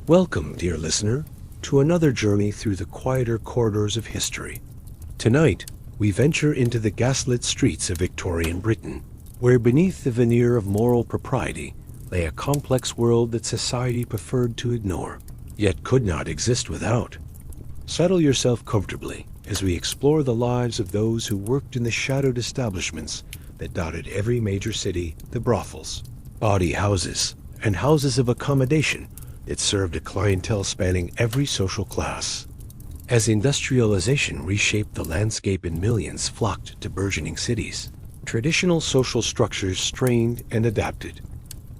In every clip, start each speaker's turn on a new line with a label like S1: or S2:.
S1: Welcome, dear listener, to another journey through the quieter corridors of history. Tonight, we venture into the gaslit streets of Victorian Britain, where beneath the veneer of moral propriety lay a complex world that society preferred to ignore, yet could not exist without. Settle yourself comfortably as we explore the lives of those who worked in the shadowed establishments that dotted every major city, the brothels, bawdy houses, and houses of accommodation that served a clientele spanning every social class. As industrialization reshaped the landscape and millions flocked to burgeoning cities, traditional social structures strained and adapted.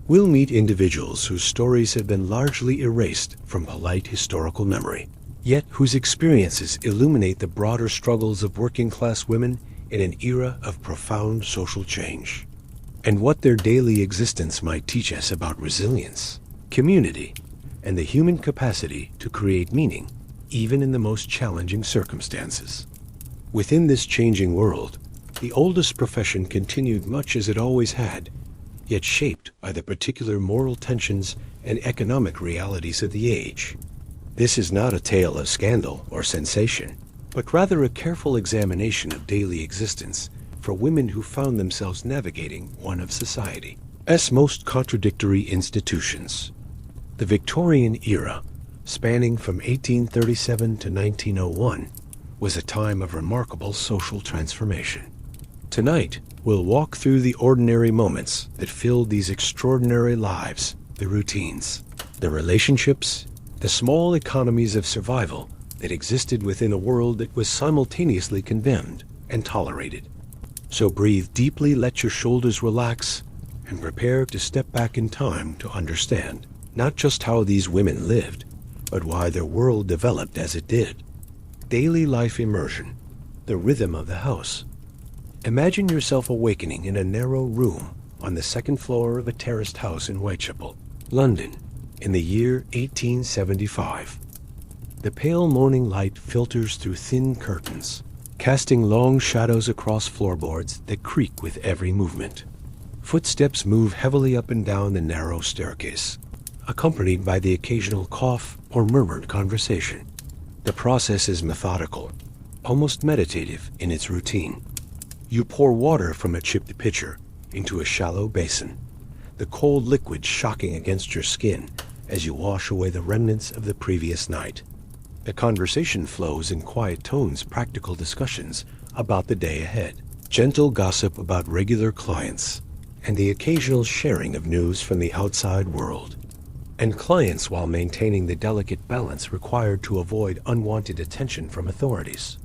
S1: We'll meet individuals whose stories have been largely erased from polite historical memory, yet whose experiences illuminate the broader struggles of working-class women in an era of profound social change, and what their daily existence might teach us about resilience, community, and the human capacity to create meaning, even in the most challenging circumstances. Within this changing world, the oldest profession continued much as it always had, yet shaped by the particular moral tensions and economic realities of the age. This is not a tale of scandal or sensation, but rather a careful examination of daily existence for women who found themselves navigating one of society's most contradictory institutions. The Victorian era, spanning from 1837 to 1901, was a time of remarkable social transformation. Tonight, we'll walk through the ordinary moments that filled these extraordinary lives, the routines, the relationships, the small economies of survival that existed within a world that was simultaneously condemned and tolerated. So breathe deeply, let your shoulders relax, and prepare to step back in time to understand not just how these women lived, but why their world developed as it did. Daily life immersion, the rhythm of the house. Imagine yourself awakening in a narrow room on the second floor of a terraced house in Whitechapel, London, in the year 1875. The pale morning light filters through thin curtains, casting long shadows across floorboards that creak with every movement. Footsteps move heavily up and down the narrow staircase, accompanied by the occasional cough or murmured conversation. The process is methodical, almost meditative in its routine. You pour water from a chipped pitcher into a shallow basin, the cold liquid shocking against your skin as you wash away the remnants of the previous night. The conversation flows in quiet tones, practical discussions about the day ahead, gentle gossip about regular clients, and the occasional sharing of news from the outside world. And clients while maintaining the delicate balance required to avoid unwanted attention from authorities.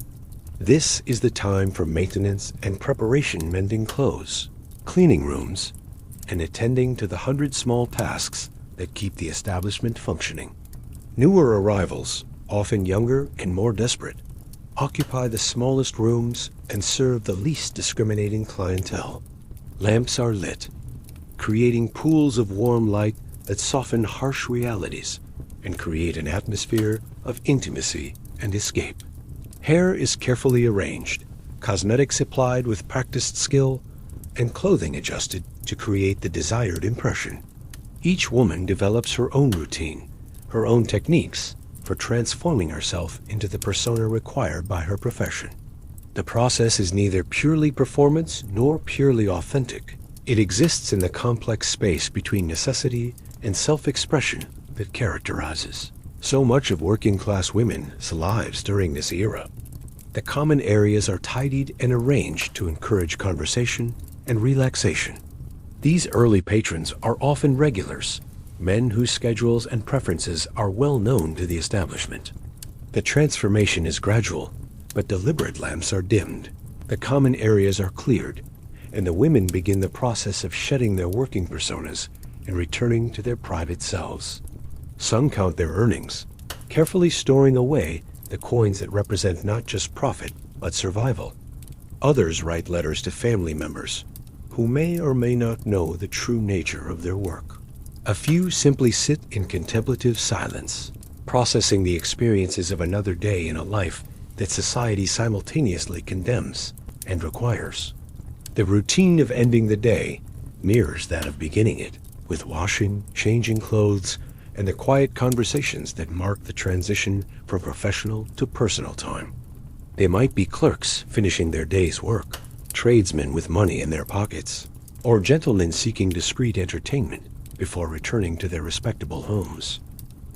S1: This is the time for maintenance and preparation, mending clothes, cleaning rooms, and attending to the 100 small tasks that keep the establishment functioning. Newer arrivals, often younger and more desperate, occupy the smallest rooms and serve the least discriminating clientele. Lamps are lit, creating pools of warm light that soften harsh realities and create an atmosphere of intimacy and escape. Hair is carefully arranged, cosmetics applied with practiced skill, and clothing adjusted to create the desired impression. Each woman develops her own routine, her own techniques for transforming herself into the persona required by her profession. The process is neither purely performance nor purely authentic. It exists in the complex space between necessity and self-expression that characterizes so much of working-class women's lives during this era. The common areas are tidied and arranged to encourage conversation and relaxation. These early patrons are often regulars, men whose schedules and preferences are well known to the establishment. The transformation is gradual, but deliberate. Lamps are dimmed, the common areas are cleared, and the women begin the process of shedding their working personas and returning to their private selves. Some count their earnings, carefully storing away the coins that represent not just profit, but survival. Others write letters to family members who may or may not know the true nature of their work. A few simply sit in contemplative silence, processing the experiences of another day in a life that society simultaneously condemns and requires. The routine of ending the day mirrors that of beginning it, with washing, changing clothes, and the quiet conversations that mark the transition from professional to personal time. They might be clerks finishing their day's work, tradesmen with money in their pockets, or gentlemen seeking discreet entertainment before returning to their respectable homes.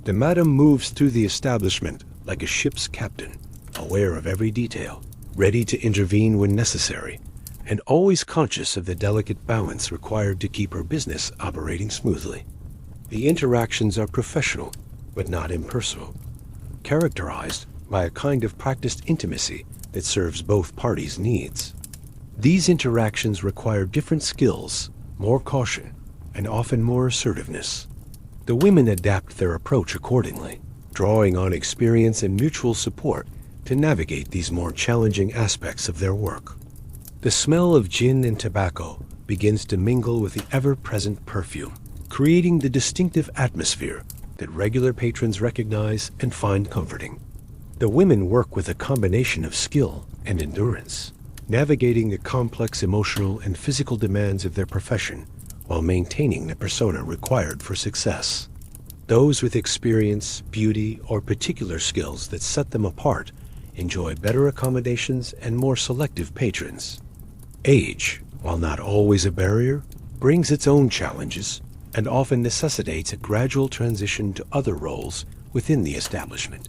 S1: The madam moves through the establishment like a ship's captain, aware of every detail, ready to intervene when necessary, and always conscious of the delicate balance required to keep her business operating smoothly. The interactions are professional, but not impersonal, characterized by a kind of practiced intimacy that serves both parties' needs. These interactions require different skills, more caution, and often more assertiveness. The women adapt their approach accordingly, drawing on experience and mutual support to navigate these more challenging aspects of their work. The smell of gin and tobacco begins to mingle with the ever-present perfume, creating the distinctive atmosphere that regular patrons recognize and find comforting. The women work with a combination of skill and endurance, navigating the complex emotional and physical demands of their profession while maintaining the persona required for success. Those with experience, beauty, or particular skills that set them apart enjoy better accommodations and more selective patrons. Age, while not always a barrier, brings its own challenges and often necessitates a gradual transition to other roles within the establishment,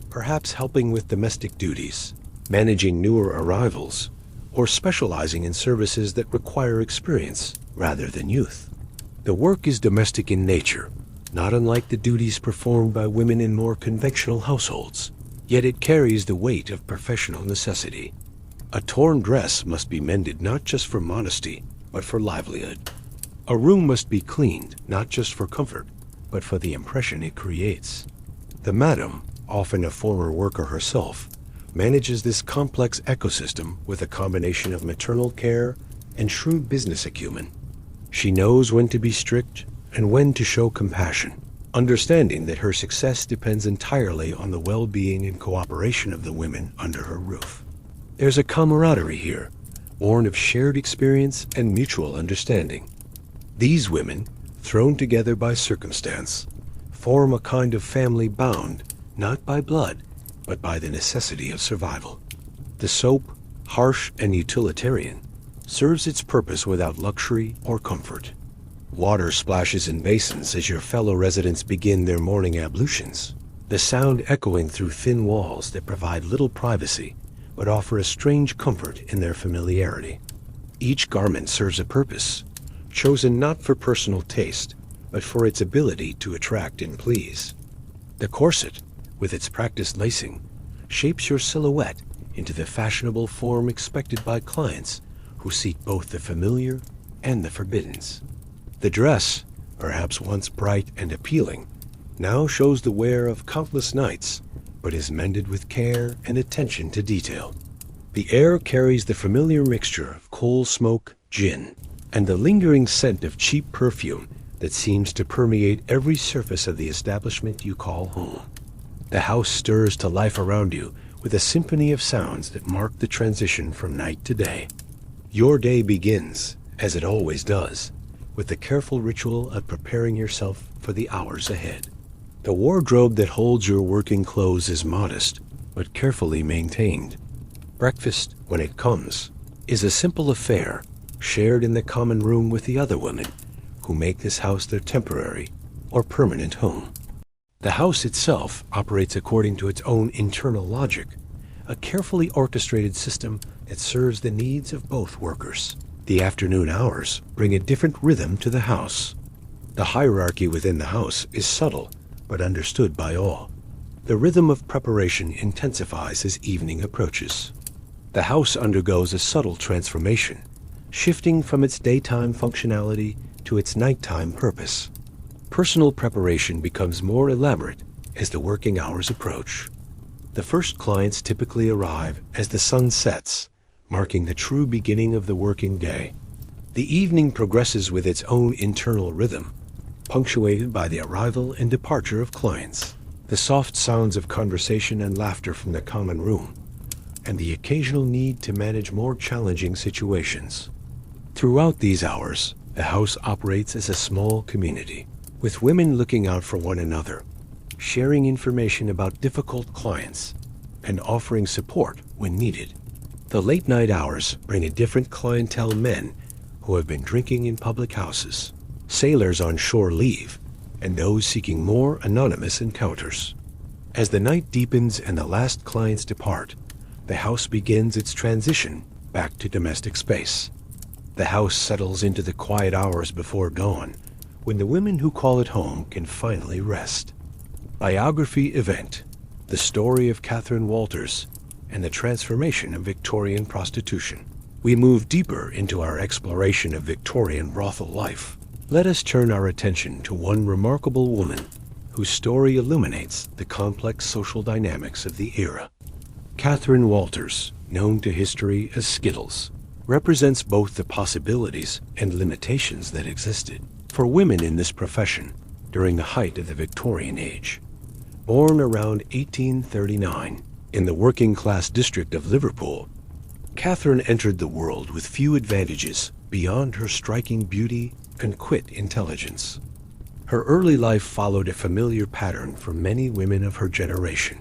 S1: perhaps helping with domestic duties, managing newer arrivals, or specializing in services that require experience rather than youth. The work is domestic in nature, not unlike the duties performed by women in more conventional households, yet it carries the weight of professional necessity. A torn dress must be mended not just for modesty, but for livelihood. A room must be cleaned not just for comfort, but for the impression it creates. The madam, often a former worker herself, manages this complex ecosystem with a combination of maternal care and shrewd business acumen. She knows when to be strict and when to show compassion, understanding that her success depends entirely on the well-being and cooperation of the women under her roof. There's a camaraderie here, born of shared experience and mutual understanding. These women, thrown together by circumstance, form a kind of family bound, not by blood, but by the necessity of survival. The soap, harsh and utilitarian, serves its purpose without luxury or comfort. Water splashes in basins as your fellow residents begin their morning ablutions, the sound echoing through thin walls that provide little privacy, but offer a strange comfort in their familiarity. Each garment serves a purpose, chosen not for personal taste, but for its ability to attract and please. The corset, with its practiced lacing, shapes your silhouette into the fashionable form expected by clients who seek both the familiar and the forbiddens. The dress, perhaps once bright and appealing, now shows the wear of countless nights, but is mended with care and attention to detail. The air carries the familiar mixture of coal smoke, gin, and the lingering scent of cheap perfume that seems to permeate every surface of the establishment you call home. The house stirs to life around you with a symphony of sounds that mark the transition from night to day. Your day begins, as it always does, with the careful ritual of preparing yourself for the hours ahead. The wardrobe that holds your working clothes is modest, but carefully maintained. Breakfast, when it comes, is a simple affair, shared in the common room with the other women who make this house their temporary or permanent home. The house itself operates according to its own internal logic, a carefully orchestrated system that serves the needs of both workers. The afternoon hours bring a different rhythm to the house. The hierarchy within the house is subtle, but understood by all. The rhythm of preparation intensifies as evening approaches. The house undergoes a subtle transformation, shifting from its daytime functionality to its nighttime purpose. Personal preparation becomes more elaborate as the working hours approach. The first clients typically arrive as the sun sets, marking the true beginning of the working day. The evening progresses with its own internal rhythm, punctuated by the arrival and departure of clients, the soft sounds of conversation and laughter from the common room, and the occasional need to manage more challenging situations. Throughout these hours, the house operates as a small community, with women looking out for one another, sharing information about difficult clients, and offering support when needed. The late-night hours bring a different clientele: men who have been drinking in public houses, sailors on shore leave, and those seeking more anonymous encounters. As the night deepens and the last clients depart, the house begins its transition back to domestic space. The house settles into the quiet hours before dawn, when the women who call it home can finally rest. Biography event: the story of Catherine Walters and the transformation of Victorian prostitution. We move deeper into our exploration of Victorian brothel life. Let us turn our attention to one remarkable woman whose story illuminates the complex social dynamics of the era. Catherine Walters, known to history as Skittles, represents both the possibilities and limitations that existed for women in this profession during the height of the Victorian age. Born around 1839 in the working-class district of Liverpool, Catherine entered the world with few advantages beyond her striking beauty and quick intelligence. Her early life followed a familiar pattern for many women of her generation: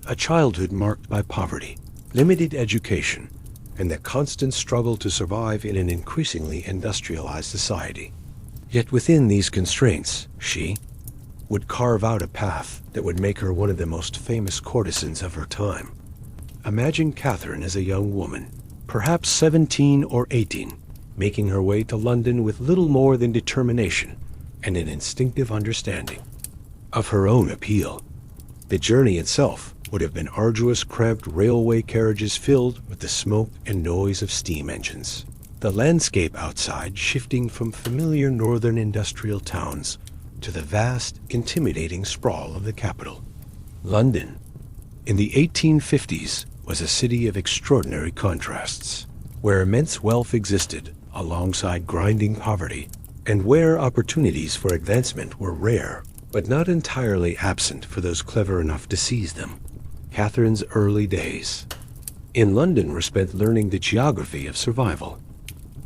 S1: a childhood marked by poverty, limited education, and the constant struggle to survive in an increasingly industrialized society. Yet within these constraints, she would carve out a path that would make her one of the most famous courtesans of her time. Imagine Catherine as a young woman, perhaps 17 or 18, making her way to London with little more than determination and an instinctive understanding of her own appeal. The journey itself would have been arduous, cramped railway carriages filled with the smoke and noise of steam engines. The landscape outside shifting from familiar northern industrial towns to the vast, intimidating sprawl of the capital. London, in the 1850s, was a city of extraordinary contrasts, where immense wealth existed alongside grinding poverty, and where opportunities for advancement were rare, but not entirely absent for those clever enough to seize them. Catherine's early days in London were spent learning the geography of survival.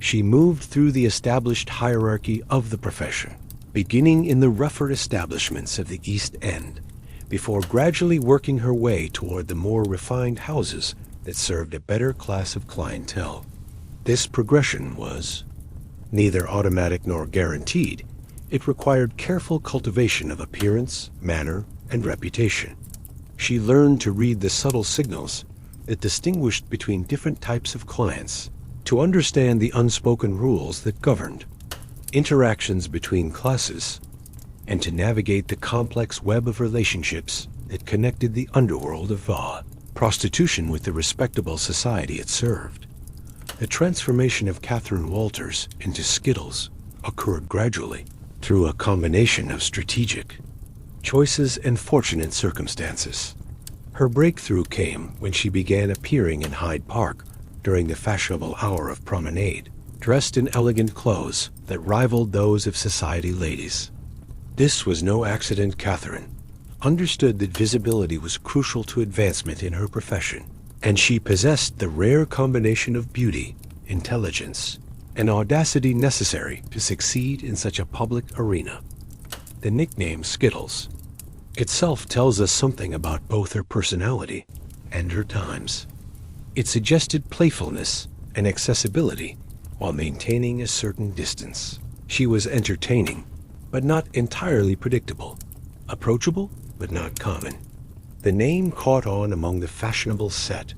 S1: She moved through the established hierarchy of the profession, beginning in the rougher establishments of the East End, before gradually working her way toward the more refined houses that served a better class of clientele. This progression was neither automatic nor guaranteed. It required careful cultivation of appearance, manner, and reputation. She learned to read the subtle signals that distinguished between different types of clients, to understand the unspoken rules that governed interactions between classes, and to navigate the complex web of relationships that connected the underworld of prostitution with the respectable society it served. The transformation of Catherine Walters into Skittles occurred gradually through a combination of strategic choices and fortunate circumstances. Her breakthrough came when she began appearing in Hyde Park during the fashionable hour of promenade, dressed in elegant clothes that rivaled those of society ladies. This was no accident. Catherine understood that visibility was crucial to advancement in her profession, and she possessed the rare combination of beauty, intelligence, and audacity necessary to succeed in such a public arena. The nickname Skittles itself tells us something about both her personality and her times. It suggested playfulness and accessibility while maintaining a certain distance. She was entertaining, but not entirely predictable, approachable, but not common. The name caught on among the fashionable set,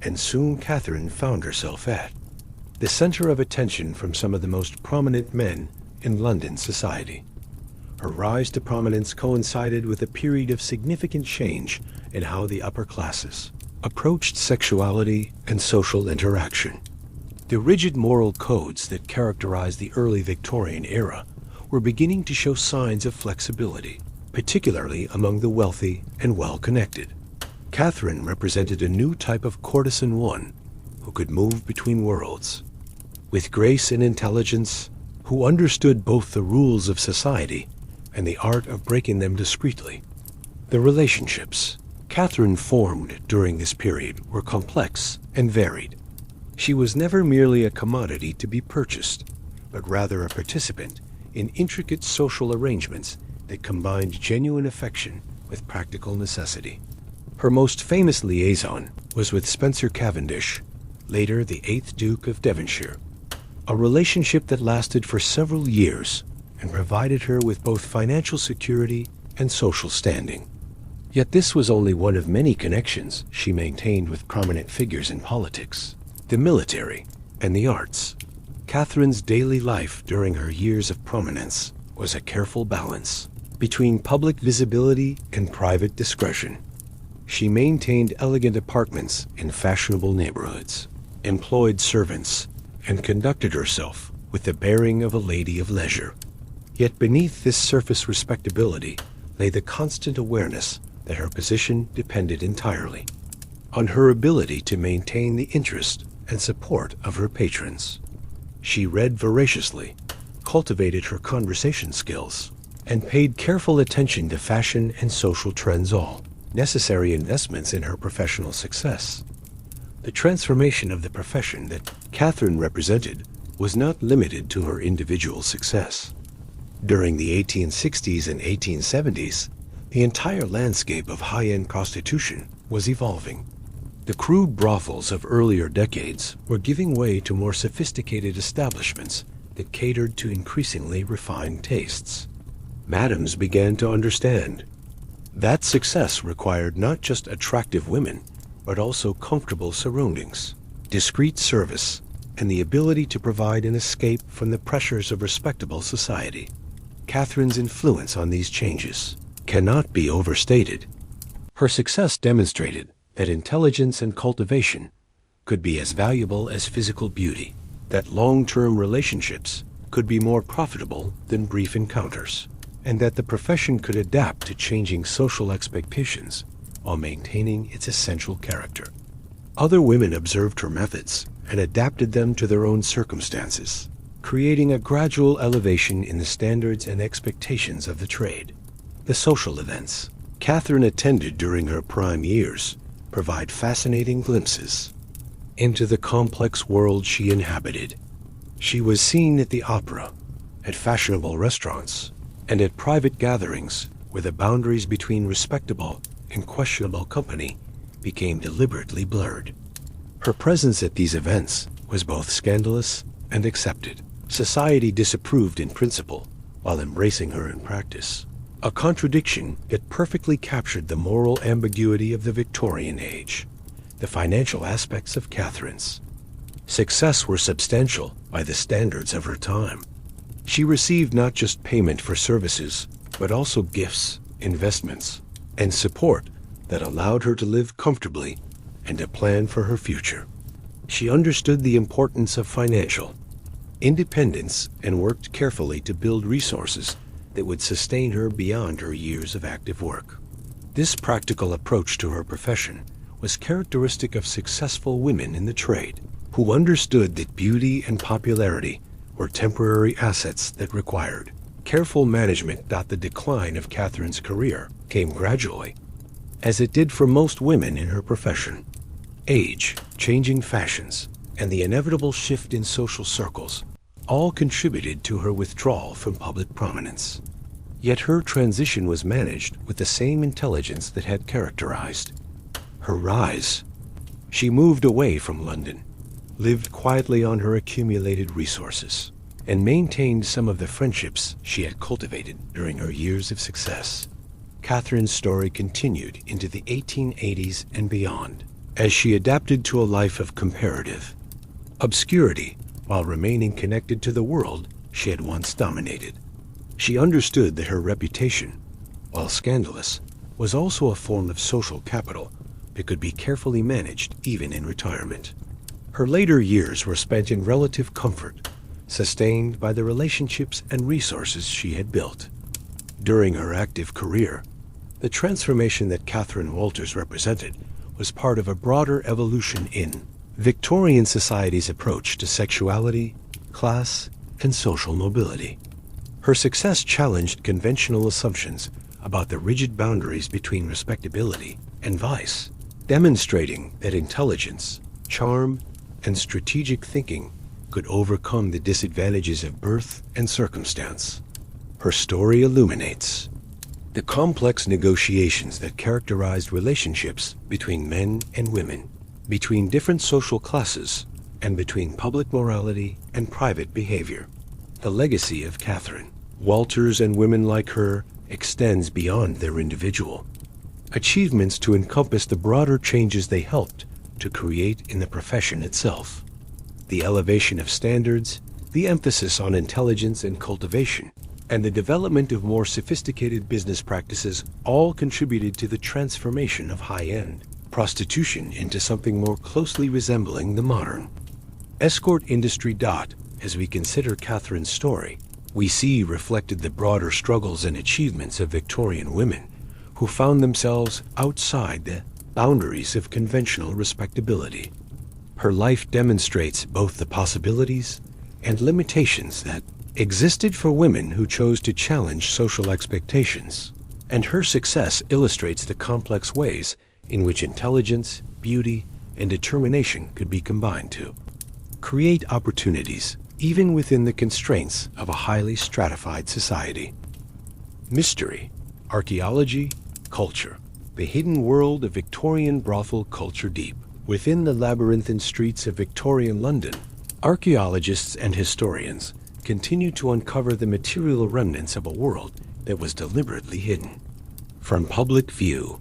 S1: and soon Catherine found herself at the center of attention from some of the most prominent men in London society. Her rise to prominence coincided with a period of significant change in how the upper classes approached sexuality and social interaction. The rigid moral codes that characterized the early Victorian era were beginning to show signs of flexibility, particularly among the wealthy and well-connected. Catherine represented a new type of courtesan, one who could move between worlds with grace and intelligence, who understood both the rules of society and the art of breaking them discreetly. The relationships Catherine formed during this period were complex and varied. She was never merely a commodity to be purchased, but rather a participant in intricate social arrangements that combined genuine affection with practical necessity. Her most famous liaison was with Spencer Cavendish, later the 8th Duke of Devonshire, a relationship that lasted for several years and provided her with both financial security and social standing. Yet this was only one of many connections she maintained with prominent figures in politics, the military, and the arts. Catherine's daily life during her years of prominence was a careful balance between public visibility and private discretion. She maintained elegant apartments in fashionable neighborhoods, employed servants, and conducted herself with the bearing of a lady of leisure. Yet beneath this surface respectability lay the constant awareness that her position depended entirely on her ability to maintain the interest and support of her patrons. She read voraciously, cultivated her conversation skills, and paid careful attention to fashion and social trends, all necessary investments in her professional success. The transformation of the profession that Catherine represented was not limited to her individual success. During the 1860s and 1870s, the entire landscape of high-end prostitution was evolving. The crude brothels of earlier decades were giving way to more sophisticated establishments that catered to increasingly refined tastes. Madams began to understand that success required not just attractive women, but also comfortable surroundings, discreet service, and the ability to provide an escape from the pressures of respectable society. Catherine's influence on these changes cannot be overstated. Her success demonstrated that intelligence and cultivation could be as valuable as physical beauty, that long-term relationships could be more profitable than brief encounters, and that the profession could adapt to changing social expectations while maintaining its essential character. Other women observed her methods and adapted them to their own circumstances, creating a gradual elevation in the standards and expectations of the trade. The social events Catherine attended during her prime years provide fascinating glimpses into the complex world she inhabited. She was seen at the opera, at fashionable restaurants, and at private gatherings where the boundaries between respectable and questionable company became deliberately blurred. Her presence at these events was both scandalous and accepted. Society disapproved in principle while embracing her in practice. A contradiction that perfectly captured the moral ambiguity of the Victorian age. The financial aspects of Catherine's success were substantial by the standards of her time. She received not just payment for services, but also gifts, investments, and support that allowed her to live comfortably and to plan for her future. She understood the importance of financial independence and worked carefully to build resources that would sustain her beyond her years of active work. This practical approach to her profession was characteristic of successful women in the trade, who understood that beauty and popularity were temporary assets that required careful management. The decline of Catherine's career came gradually, as it did for most women in her profession. Age, changing fashions, and the inevitable shift in social circles all contributed to her withdrawal from public prominence. Yet her transition was managed with the same intelligence that had characterized her rise. She moved away from London, lived quietly on her accumulated resources, and maintained some of the friendships she had cultivated during her years of success. Catherine's story continued into the 1880s and beyond, as she adapted to a life of comparative obscurity while remaining connected to the world she had once dominated. She understood that her reputation, while scandalous, was also a form of social capital that could be carefully managed even in retirement. Her later years were spent in relative comfort, sustained by the relationships and resources she had built. During her active career, the transformation that Catherine Walters represented was part of a broader evolution in Victorian society's approach to sexuality, class, and social mobility. Her success challenged conventional assumptions about the rigid boundaries between respectability and vice, demonstrating that intelligence, charm, and strategic thinking could overcome the disadvantages of birth and circumstance. her story illuminates the complex negotiations that characterized relationships between men and women, between different social classes, and between public morality and private behavior. The legacy of Catherine Walters and women like her extends beyond their individual achievements to encompass the broader changes they helped to create in the profession itself. The elevation of standards, the emphasis on intelligence and cultivation, and the development of more sophisticated business practices all contributed to the transformation of high-end prostitution into something more closely resembling the modern escort industry. As we consider Catherine's story, we see reflected the broader struggles and achievements of Victorian women who found themselves outside the boundaries of conventional respectability. Her life demonstrates both the possibilities and limitations that existed for women who chose to challenge social expectations, and her success illustrates the complex ways in which intelligence, beauty, and determination could be combined to create opportunities even within the constraints of a highly stratified society. Mystery, archaeology, culture. The hidden world of Victorian brothel culture. Deep within the labyrinthine streets of Victorian London, archaeologists and historians continue to uncover the material remnants of a world that was deliberately hidden from public view.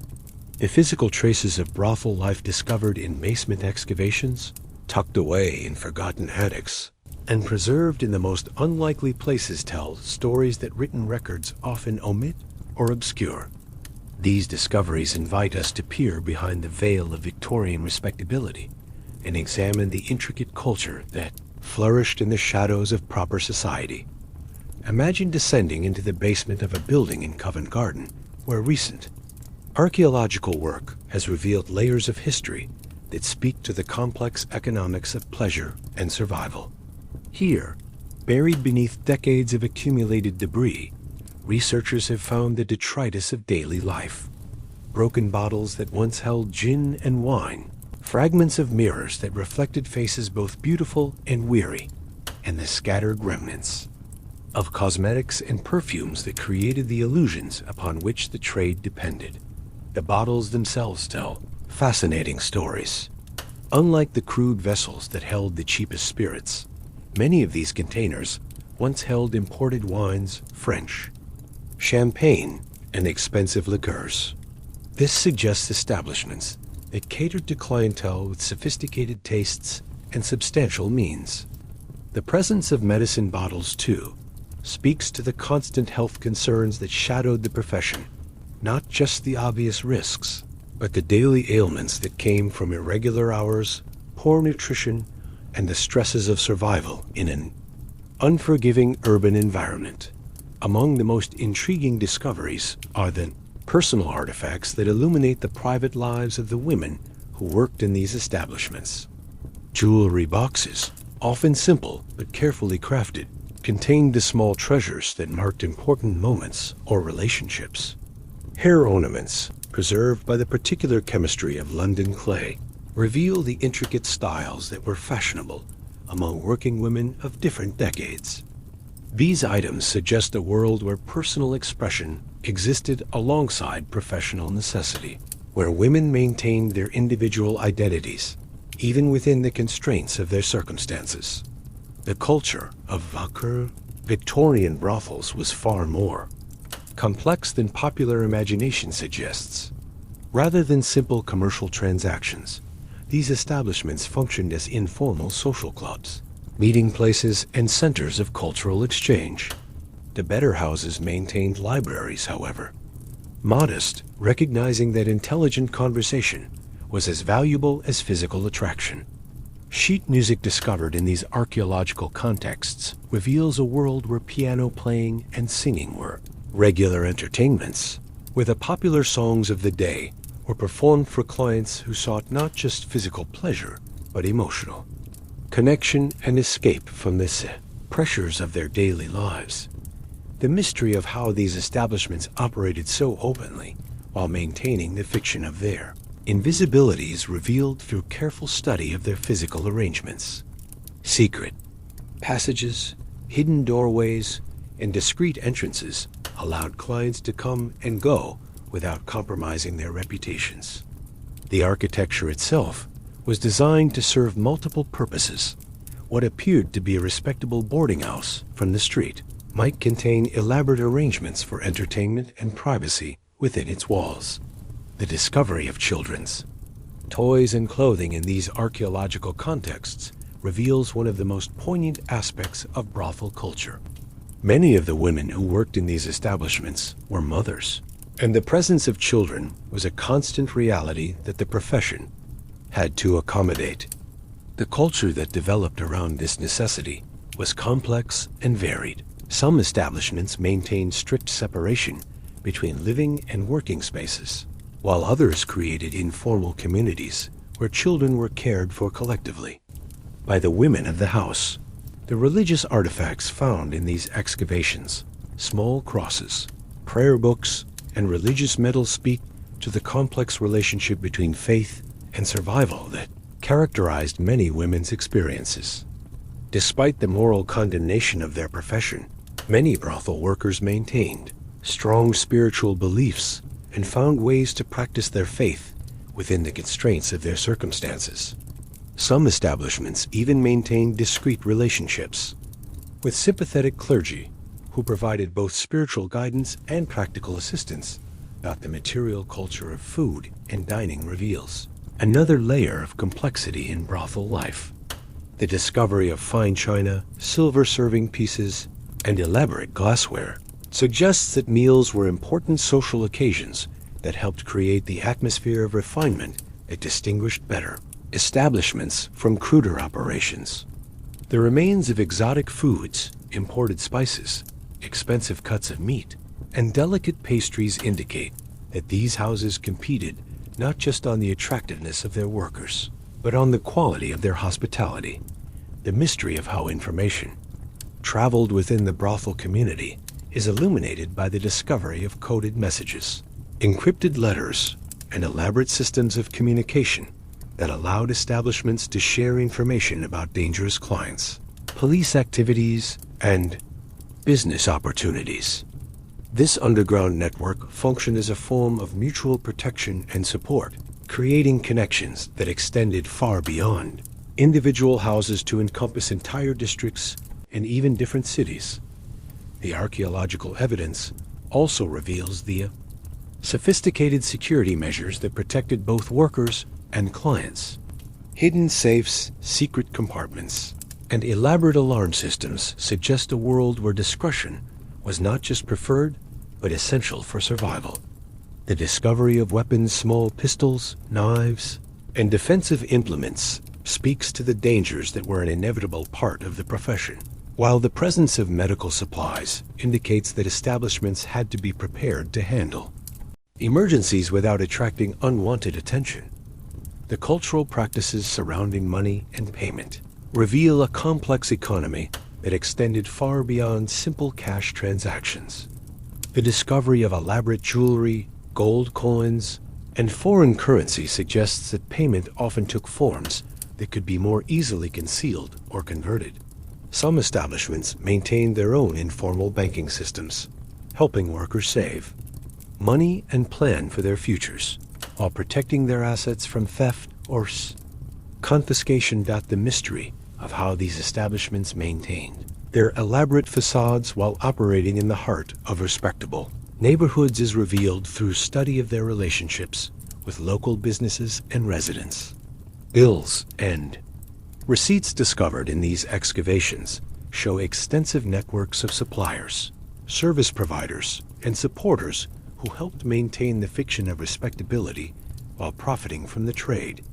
S1: The physical traces of brothel life discovered in basement excavations, tucked away in forgotten attics, and preserved in the most unlikely places tell stories that written records often omit or obscure. These discoveries invite us to peer behind the veil of Victorian respectability and examine the intricate culture that flourished in the shadows of proper society. Imagine descending into the basement of a building in Covent Garden, where recent archaeological work has revealed layers of history that speak to the complex economics of pleasure and survival. Here, buried beneath decades of accumulated debris, researchers have found the detritus of daily life. Broken bottles that once held gin and wine, fragments of mirrors that reflected faces both beautiful and weary, and the scattered remnants of cosmetics and perfumes that created the illusions upon which the trade depended. The bottles themselves tell fascinating stories. Unlike the crude vessels that held the cheapest spirits, many of these containers once held imported wines, French, champagne, and expensive liqueurs. This suggests establishments that catered to clientele with sophisticated tastes and substantial means. The presence of medicine bottles, too, speaks to the constant health concerns that shadowed the profession, not just the obvious risks, but the daily ailments that came from irregular hours, poor nutrition, and the stresses of survival in an unforgiving urban environment. Among the most intriguing discoveries are the personal artifacts that illuminate the private lives of the women who worked in these establishments. Jewelry boxes, often simple but carefully crafted, contained the small treasures that marked important moments or relationships. Hair ornaments, preserved by the particular chemistry of London clay, reveal the intricate styles that were fashionable among working women of different decades. These items suggest a world where personal expression existed alongside professional necessity, where women maintained their individual identities, even within the constraints of their circumstances. The culture of Victorian brothels was far more complex than popular imagination suggests. Rather than simple commercial transactions, these establishments functioned as informal social clubs, meeting places, and centers of cultural exchange. The better houses maintained libraries, however, modest, recognizing that intelligent conversation was as valuable as physical attraction. Sheet music discovered in these archaeological contexts reveals a world where piano playing and singing were regular entertainments, where the popular songs of the day were performed for clients who sought not just physical pleasure, but emotional connection and escape from the pressures of their daily lives. The mystery of how these establishments operated so openly while maintaining the fiction of their invisibility is revealed through careful study of their physical arrangements. Secret passages, hidden doorways, and discreet entrances allowed clients to come and go without compromising their reputations. The architecture itself was designed to serve multiple purposes. What appeared to be a respectable boarding house from the street might contain elaborate arrangements for entertainment and privacy within its walls. The discovery of children's toys and clothing in these archaeological contexts reveals one of the most poignant aspects of brothel culture. Many of the women who worked in these establishments were mothers, and the presence of children was a constant reality that the profession had to accommodate. The culture that developed around this necessity was complex and varied. Some establishments maintained strict separation between living and working spaces, while others created informal communities where children were cared for collectively by the women of the house. The religious artifacts found in these excavations, small crosses, prayer books, and religious medals speak to the complex relationship between faith and survival that characterized many women's experiences. Despite the moral condemnation of their profession, many brothel workers maintained strong spiritual beliefs and found ways to practice their faith within the constraints of their circumstances. Some establishments even maintained discreet relationships with sympathetic clergy who provided both spiritual guidance and practical assistance about the material culture of food and dining reveals another layer of complexity in brothel life. The discovery of fine china, silver serving pieces, and elaborate glassware suggests that meals were important social occasions that helped create the atmosphere of refinement that distinguished better establishments from cruder operations. The remains of exotic foods, imported spices, expensive cuts of meat, and delicate pastries indicate that these houses competed not just on the attractiveness of their workers, but on the quality of their hospitality. The mystery of how information traveled within the brothel community is illuminated by the discovery of coded messages, encrypted letters, and elaborate systems of communication that allowed establishments to share information about dangerous clients, police activities, and business opportunities. This underground network functioned as a form of mutual protection and support, creating connections that extended far beyond individual houses to encompass entire districts and even different cities. The archaeological evidence also reveals the sophisticated security measures that protected both workers and clients. Hidden safes, secret compartments, and elaborate alarm systems suggest a world where discretion was not just preferred, but essential for survival. The discovery of weapons, small pistols, knives, and defensive implements speaks to the dangers that were an inevitable part of the profession, while the presence of medical supplies indicates that establishments had to be prepared to handle emergencies without attracting unwanted attention. The cultural practices surrounding money and payment reveal a complex economy that extended far beyond simple cash transactions. The discovery of elaborate jewelry, gold coins, and foreign currency suggests that payment often took forms that could be more easily concealed or converted. Some establishments maintained their own informal banking systems, helping workers save money and plan for their futures, while protecting their assets from theft or confiscation. The mystery of how these establishments maintained their elaborate facades while operating in the heart of respectable neighborhoods is revealed through study of their relationships with local businesses and residents. Bills and receipts discovered in these excavations show extensive networks of suppliers, service providers, and supporters who helped maintain the fiction of respectability while profiting from the trade.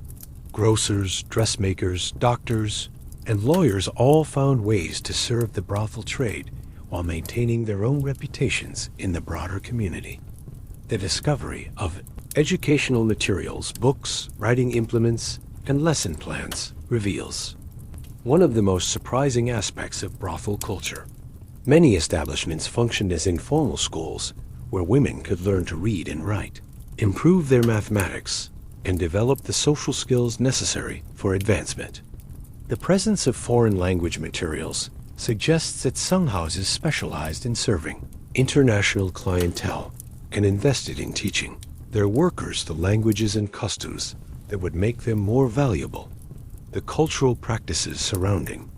S1: Grocers, dressmakers, doctors, and lawyers all found ways to serve the brothel trade while maintaining their own reputations in the broader community. The discovery of educational materials, books, writing implements, and lesson plans reveals one of the most surprising aspects of brothel culture. Many establishments functioned as informal schools where women could learn to read and write, improve their mathematics, and develop the social skills necessary for advancement. The presence of foreign language materials suggests that some houses specialized in serving international clientele and invested in teaching their workers the languages and customs that would make them more valuable. The cultural practices surrounding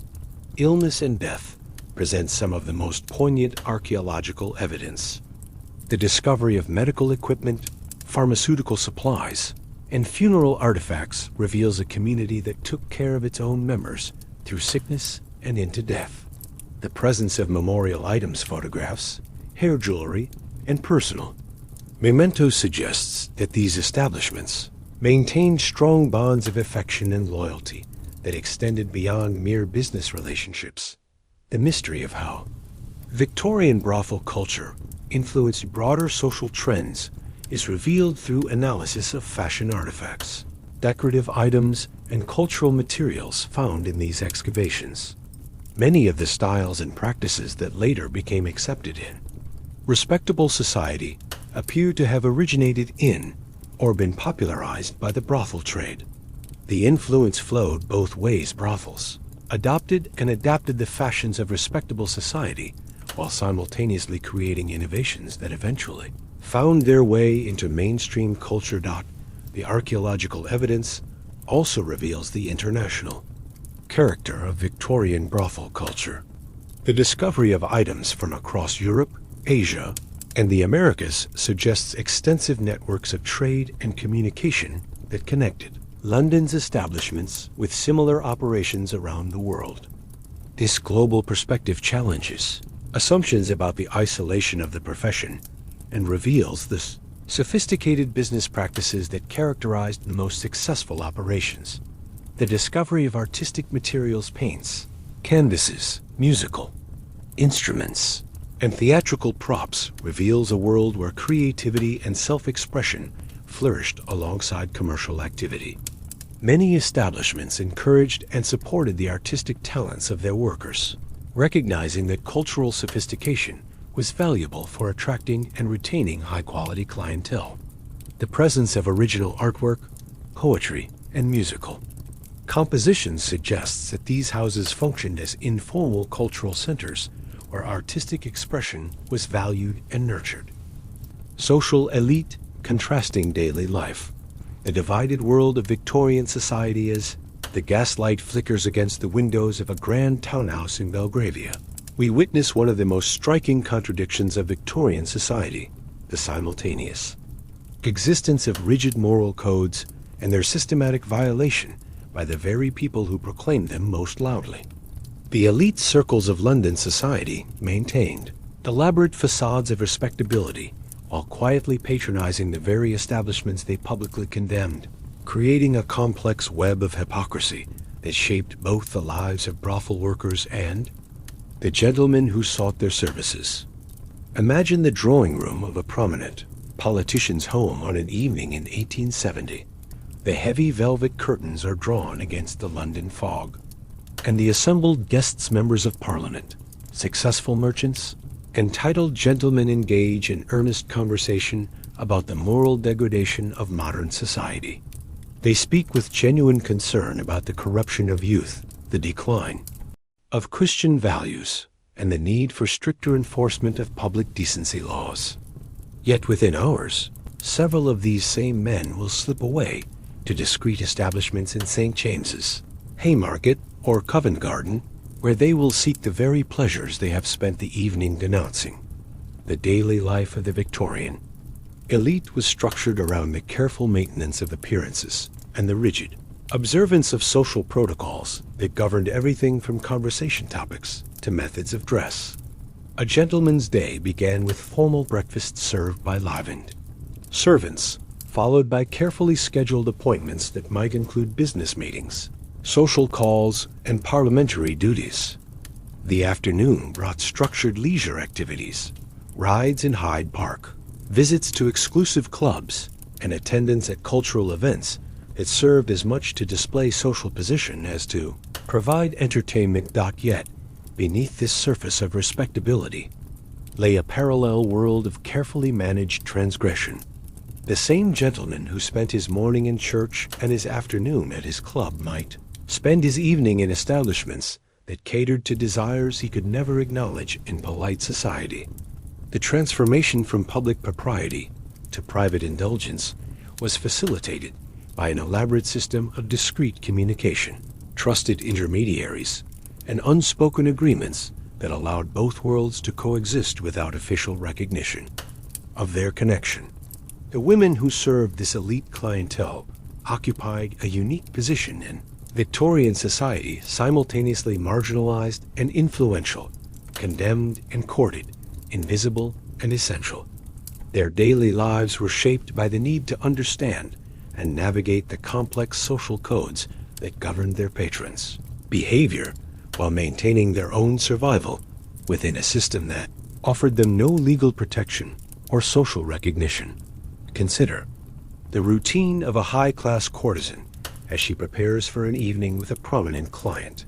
S1: illness and death present some of the most poignant archaeological evidence. The discovery of medical equipment, pharmaceutical supplies, and funeral artifacts reveals a community that took care of its own members through sickness and into death. The presence of memorial items, photographs, hair jewelry, and personal mementos suggests that these establishments maintained strong bonds of affection and loyalty that extended beyond mere business relationships. The mystery of how Victorian brothel culture influenced broader social trends is revealed through analysis of fashion artifacts, decorative items, and cultural materials found in these excavations. Many of the styles and practices that later became accepted in respectable society appear to have originated in or been popularized by the brothel trade. The influence flowed both ways. Brothels adopted and adapted the fashions of respectable society while simultaneously creating innovations that eventually found their way into mainstream culture. The archaeological evidence also reveals the international character of Victorian brothel culture. The discovery of items from across Europe, Asia, and the Americas suggests extensive networks of trade and communication that connected London's establishments with similar operations around the world. This global perspective challenges assumptions about the isolation of the profession and reveals the sophisticated business practices that characterized the most successful operations. The discovery of artistic materials, paints, canvases, musical instruments, and theatrical props reveals a world where creativity and self-expression flourished alongside commercial activity. Many establishments encouraged and supported the artistic talents of their workers, recognizing that cultural sophistication was valuable for attracting and retaining high-quality clientele. The presence of original artwork, poetry, and musical compositions suggests that these houses functioned as informal cultural centers where artistic expression was valued and nurtured. Social elite contrasting daily life. The divided world of Victorian society as the gaslight flickers against the windows of a grand townhouse in Belgravia. We witness one of the most striking contradictions of Victorian society, the simultaneous existence of rigid moral codes and their systematic violation by the very people who proclaimed them most loudly. The elite circles of London society maintained elaborate facades of respectability while quietly patronizing the very establishments they publicly condemned, creating a complex web of hypocrisy that shaped both the lives of brothel workers and the gentlemen who sought their services. Imagine the drawing room of a prominent politician's home on an evening in 1870. The heavy velvet curtains are drawn against the London fog, and the assembled guests, members of Parliament, successful merchants, entitled gentlemen engage in earnest conversation about the moral degradation of modern society. They speak with genuine concern about the corruption of youth, the decline of Christian values, and the need for stricter enforcement of public decency laws. Yet within hours, several of these same men will slip away to discreet establishments in St. James's, Haymarket, or Covent Garden, where they will seek the very pleasures they have spent the evening denouncing. The daily life of the Victorian elite was structured around the careful maintenance of appearances and the rigid observance of social protocols that governed everything from conversation topics to methods of dress. A gentleman's day began with formal breakfast served by livened servants, followed by carefully scheduled appointments that might include business meetings, social calls, and parliamentary duties. The afternoon brought structured leisure activities, rides in Hyde Park, visits to exclusive clubs, and attendance at cultural events that served as much to display social position as to provide entertainment. Yet, beneath this surface of respectability, lay a parallel world of carefully managed transgression. The same gentleman who spent his morning in church and his afternoon at his club might spend his evening in establishments that catered to desires he could never acknowledge in polite society. The transformation from public propriety to private indulgence was facilitated by an elaborate system of discreet communication, trusted intermediaries, and unspoken agreements that allowed both worlds to coexist without official recognition of their connection. The women who served this elite clientele occupied a unique position in Victorian society, simultaneously marginalized and influential, condemned and courted, invisible and essential. Their daily lives were shaped by the need to understand and navigate the complex social codes that governed their patrons' behavior while maintaining their own survival within a system that offered them no legal protection or social recognition. Consider the routine of a high-class courtesan as she prepares for an evening with a prominent client.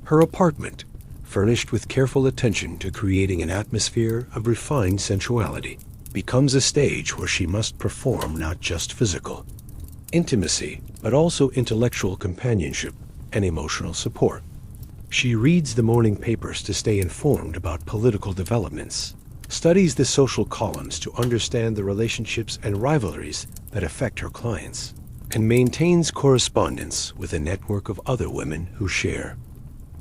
S1: Her apartment, furnished with careful attention to creating an atmosphere of refined sensuality, becomes a stage where she must perform not just physical intimacy, but also intellectual companionship and emotional support. She reads the morning papers to stay informed about political developments, studies the social columns to understand the relationships and rivalries that affect her clients, and maintains correspondence with a network of other women who share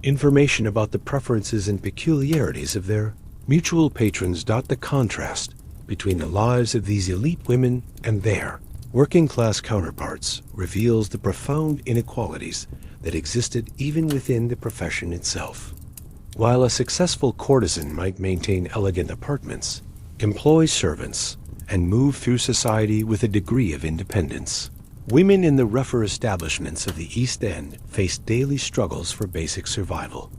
S1: information about the preferences and peculiarities of their mutual patrons. The contrast between the lives of these elite women and their working-class counterparts reveals the profound inequalities that existed even within the profession itself. While a successful courtesan might maintain elegant apartments, employ servants, and move through society with a degree of independence, women in the rougher establishments of the East End faced daily struggles for basic survival.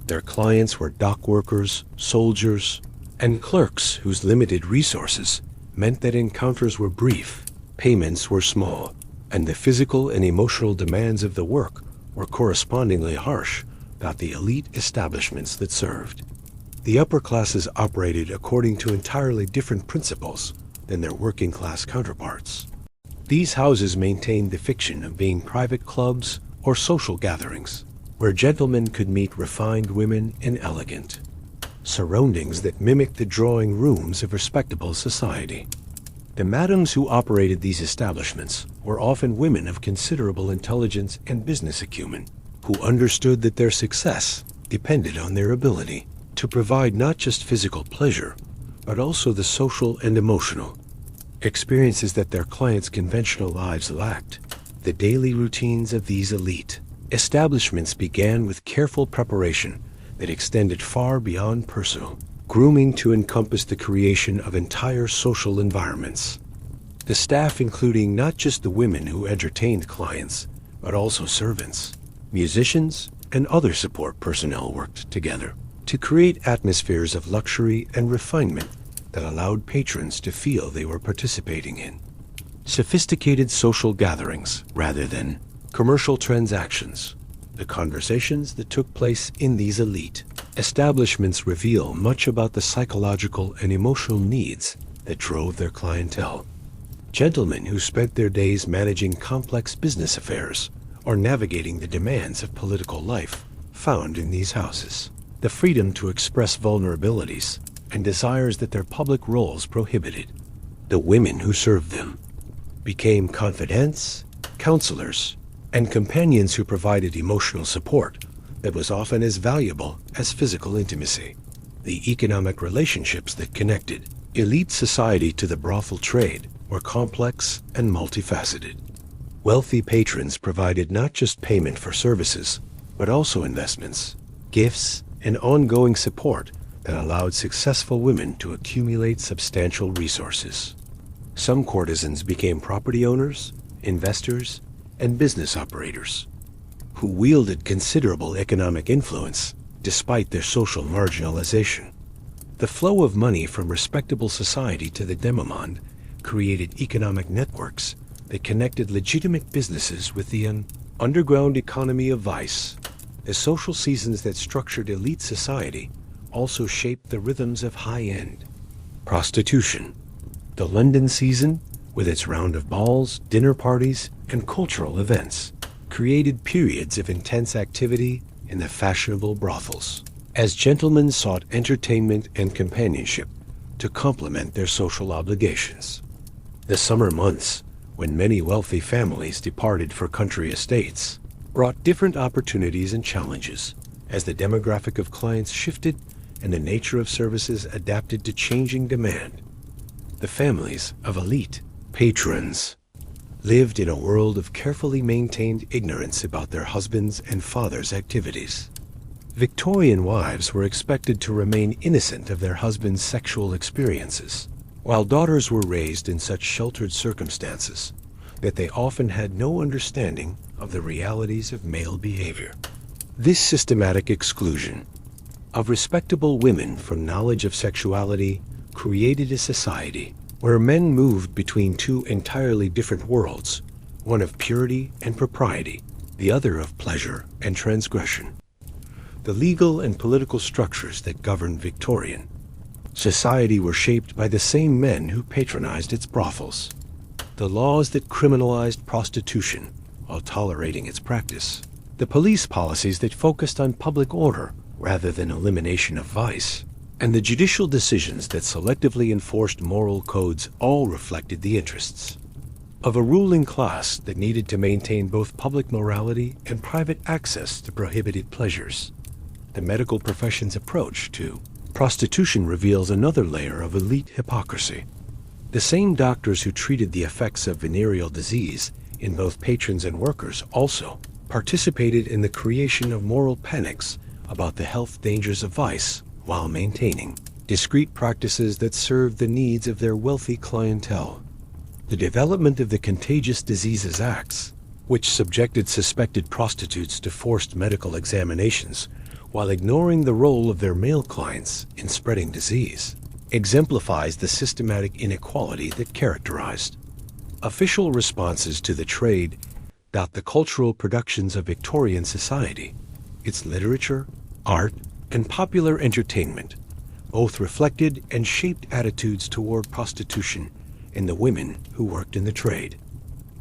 S1: Their clients were dock workers, soldiers, and clerks whose limited resources meant that encounters were brief, payments were small, and the physical and emotional demands of the work were correspondingly harsh about the elite establishments that served. The upper classes operated according to entirely different principles than their working-class counterparts. These houses maintained the fiction of being private clubs or social gatherings, where gentlemen could meet refined women in elegant surroundings that mimicked the drawing rooms of respectable society. The madams who operated these establishments were often women of considerable intelligence and business acumen, who understood that their success depended on their ability to provide not just physical pleasure, but also the social and emotional experiences that their clients' conventional lives lacked. The daily routines of these elite establishments began with careful preparation that extended far beyond personal grooming to encompass the creation of entire social environments. The staff, including not just the women who entertained clients, but also servants, musicians, and other support personnel, worked together to create atmospheres of luxury and refinement that allowed patrons to feel they were participating in sophisticated social gatherings rather than commercial transactions. The conversations that took place in these elite establishments reveal much about the psychological and emotional needs that drove their clientele. Gentlemen who spent their days managing complex business affairs or navigating the demands of political life found in these houses the freedom to express vulnerabilities and desires that their public roles prohibited. The women who served them became confidants, counselors, and companions who provided emotional support that was often as valuable as physical intimacy. The economic relationships that connected elite society to the brothel trade were complex and multifaceted. Wealthy patrons provided not just payment for services, but also investments, gifts, and ongoing support that allowed successful women to accumulate substantial resources. Some courtesans became property owners, investors, and business operators, who wielded considerable economic influence despite their social marginalization. The flow of money from respectable society to the demimonde created economic networks that connected legitimate businesses with the underground economy of vice. The social seasons that structured elite society also shaped the rhythms of high-end prostitution. The London season, with its round of balls, dinner parties, and cultural events, created periods of intense activity in the fashionable brothels, as gentlemen sought entertainment and companionship to complement their social obligations. The summer months, when many wealthy families departed for country estates, brought different opportunities and challenges as the demographic of clients shifted and the nature of services adapted to changing demand. The families of elite patrons lived in a world of carefully maintained ignorance about their husbands' and fathers' activities. Victorian wives were expected to remain innocent of their husbands' sexual experiences, while daughters were raised in such sheltered circumstances that they often had no understanding of the realities of male behavior. This systematic exclusion of respectable women from knowledge of sexuality created a society where men moved between two entirely different worlds, one of purity and propriety, the other of pleasure and transgression. The legal and political structures that governed Victorian society were shaped by the same men who patronized its brothels. The laws that criminalized prostitution while tolerating its practice. The police policies that focused on public order rather than elimination of vice. And the judicial decisions that selectively enforced moral codes all reflected the interests of a ruling class that needed to maintain both public morality and private access to prohibited pleasures. The medical profession's approach to prostitution reveals another layer of elite hypocrisy. The same doctors who treated the effects of venereal disease in both patrons and workers also participated in the creation of moral panics about the health dangers of vice while maintaining discreet practices that served the needs of their wealthy clientele. The development of the Contagious Diseases Acts, which subjected suspected prostitutes to forced medical examinations while ignoring the role of their male clients in spreading disease, exemplifies the systematic inequality that characterized official responses to the trade. The cultural productions of Victorian society, its literature, art, and popular entertainment, both reflected and shaped attitudes toward prostitution and the women who worked in the trade.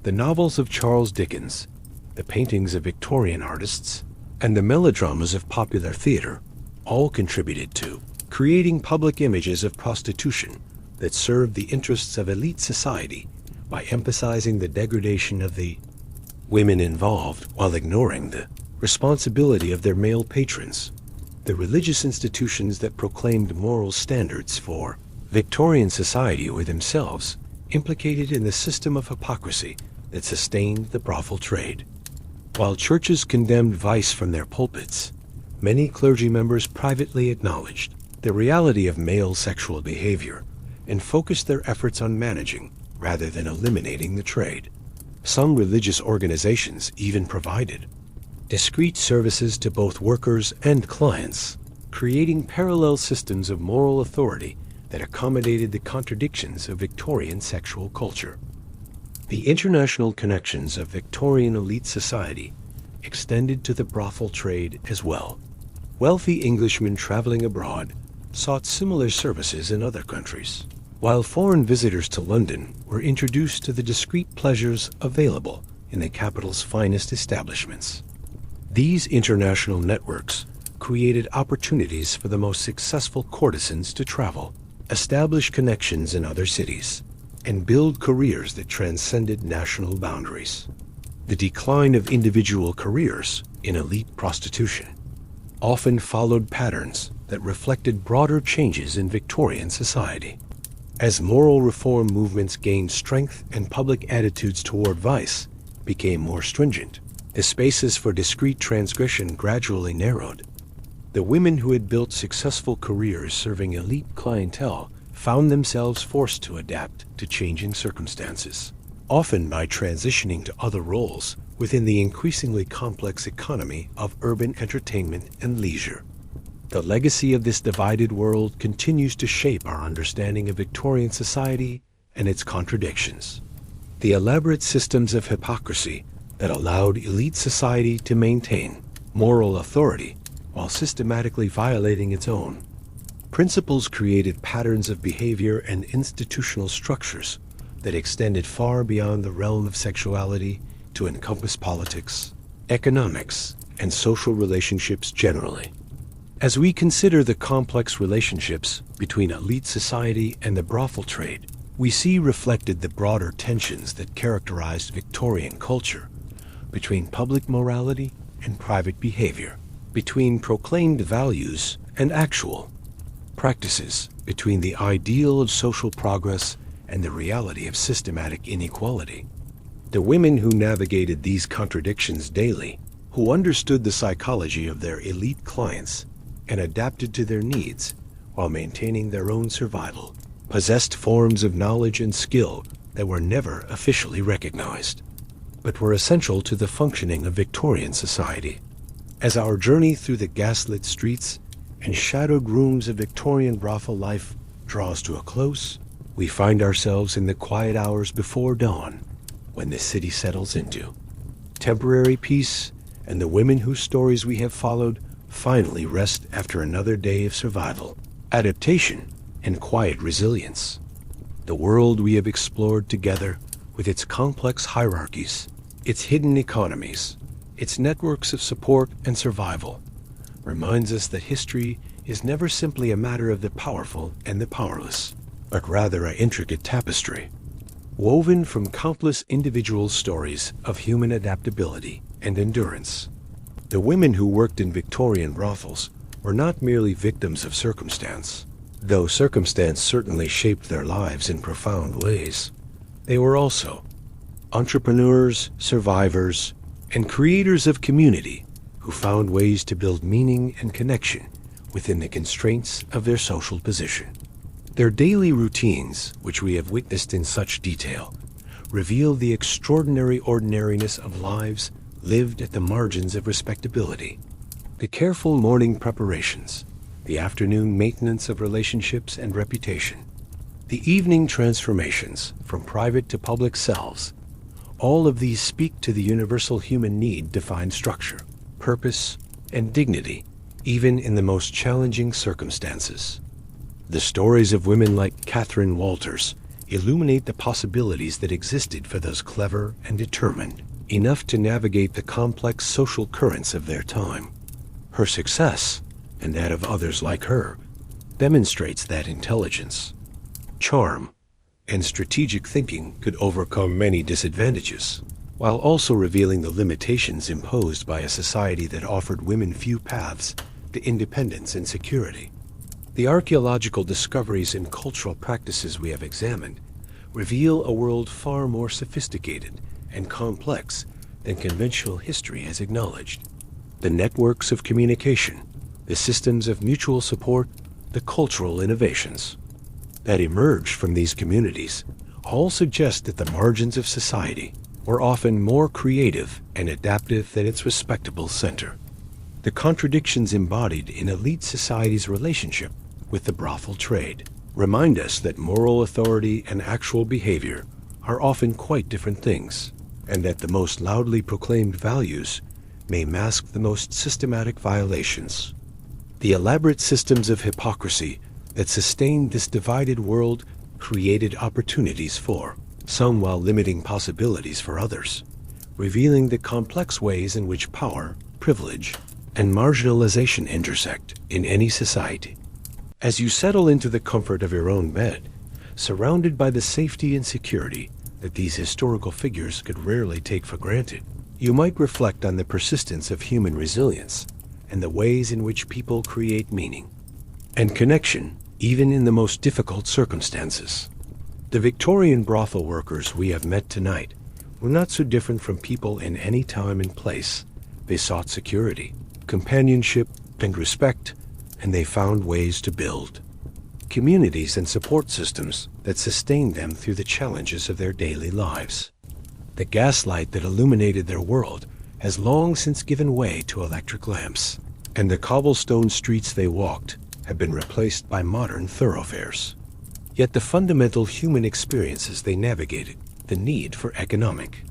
S1: The novels of Charles Dickens, the paintings of Victorian artists, and the melodramas of popular theater all contributed to creating public images of prostitution that served the interests of elite society by emphasizing the degradation of the women involved while ignoring the responsibility of their male patrons. The religious institutions that proclaimed moral standards for Victorian society were themselves implicated in the system of hypocrisy that sustained the brothel trade. While churches condemned vice from their pulpits, many clergy members privately acknowledged the reality of male sexual behavior and focused their efforts on managing rather than eliminating the trade. Some religious organizations even provided discreet services to both workers and clients, creating parallel systems of moral authority that accommodated the contradictions of Victorian sexual culture. The international connections of Victorian elite society extended to the brothel trade as well. Wealthy Englishmen traveling abroad sought similar services in other countries, while foreign visitors to London were introduced to the discreet pleasures available in the capital's finest establishments. These international networks created opportunities for the most successful courtesans to travel, establish connections in other cities, and build careers that transcended national boundaries. The decline of individual careers in elite prostitution often followed patterns that reflected broader changes in Victorian society. As moral reform movements gained strength and public attitudes toward vice became more stringent, the spaces for discreet transgression gradually narrowed. The women who had built successful careers serving elite clientele found themselves forced to adapt to changing circumstances, often by transitioning to other roles within the increasingly complex economy of urban entertainment and leisure. The legacy of this divided world continues to shape our understanding of Victorian society and its contradictions. The elaborate systems of hypocrisy that allowed elite society to maintain moral authority while systematically violating its own principles created patterns of behavior and institutional structures that extended far beyond the realm of sexuality to encompass politics, economics, and social relationships generally. As we consider the complex relationships between elite society and the brothel trade, we see reflected the broader tensions that characterized Victorian culture, between public morality and private behavior, between proclaimed values and actual practices, between the ideal of social progress and the reality of systematic inequality. The women who navigated these contradictions daily, who understood the psychology of their elite clients and adapted to their needs while maintaining their own survival, possessed forms of knowledge and skill that were never officially recognized, but were essential to the functioning of Victorian society. As our journey through the gaslit streets and shadowed rooms of Victorian brothel life draws to a close, we find ourselves in the quiet hours before dawn, when the city settles into temporary peace, and the women whose stories we have followed finally rest after another day of survival, adaptation, and quiet resilience. The world we have explored together, with its complex hierarchies, its hidden economies, its networks of support and survival, reminds us that history is never simply a matter of the powerful and the powerless, but rather an intricate tapestry, woven from countless individual stories of human adaptability and endurance. The women who worked in Victorian brothels were not merely victims of circumstance, though circumstance certainly shaped their lives in profound ways. They were also entrepreneurs, survivors, and creators of community who found ways to build meaning and connection within the constraints of their social position. Their daily routines, which we have witnessed in such detail, reveal the extraordinary ordinariness of lives lived at the margins of respectability. The careful morning preparations, the afternoon maintenance of relationships and reputation, the evening transformations from private to public selves, all of these speak to the universal human need to find structure, purpose, and dignity, even in the most challenging circumstances. The stories of women like Catherine Walters illuminate the possibilities that existed for those clever and determined enough to navigate the complex social currents of their time. Her success, and that of others like her, demonstrates that intelligence, charm, and strategic thinking could overcome many disadvantages, while also revealing the limitations imposed by a society that offered women few paths to independence and security. The archaeological discoveries and cultural practices we have examined reveal a world far more sophisticated and complex than conventional history has acknowledged. The networks of communication, the systems of mutual support, the cultural innovations that emerged from these communities all suggest that the margins of society were often more creative and adaptive than its respectable center. The contradictions embodied in elite society's relationship with the brothel trade remind us that moral authority and actual behavior are often quite different things, and that the most loudly proclaimed values may mask the most systematic violations. The elaborate systems of hypocrisy that sustained this divided world created opportunities for some while limiting possibilities for others, revealing the complex ways in which power, privilege, and marginalization intersect in any society. As you settle into the comfort of your own bed, surrounded by the safety and security that these historical figures could rarely take for granted, you might reflect on the persistence of human resilience and the ways in which people create meaning and connection even in the most difficult circumstances. The Victorian brothel workers we have met tonight were not so different from people in any time and place. They sought security, companionship, and respect, and they found ways to build communities and support systems that sustained them through the challenges of their daily lives. The gaslight that illuminated their world has long since given way to electric lamps, and the cobblestone streets they walked have been replaced by modern thoroughfares. Yet the fundamental human experiences they navigated, the need for economic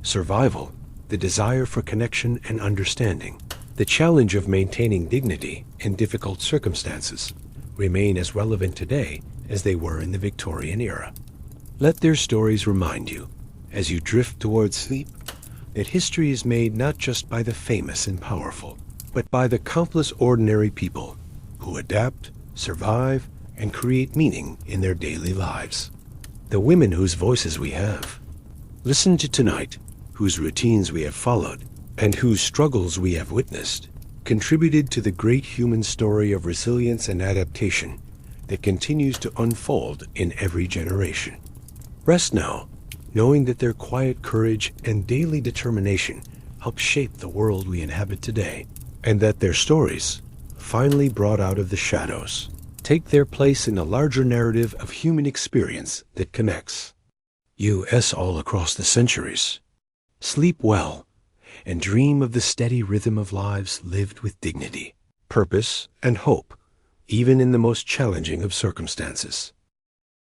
S1: survival, the desire for connection and understanding, the challenge of maintaining dignity in difficult circumstances, remain as relevant today as they were in the Victorian era. Let their stories remind you, as you drift towards sleep, that history is made not just by the famous and powerful, but by the countless ordinary people who adapt, survive, and create meaning in their daily lives. The women whose voices we have listened to tonight, whose routines we have followed, and whose struggles we have witnessed, contributed to the great human story of resilience and adaptation that continues to unfold in every generation. Rest now, knowing that their quiet courage and daily determination help shape the world we inhabit today, and that their stories, finally brought out of the shadows, take their place in a larger narrative of human experience that connects us all across the centuries. Sleep well, and dream of the steady rhythm of lives lived with dignity, purpose, and hope, even in the most challenging of circumstances.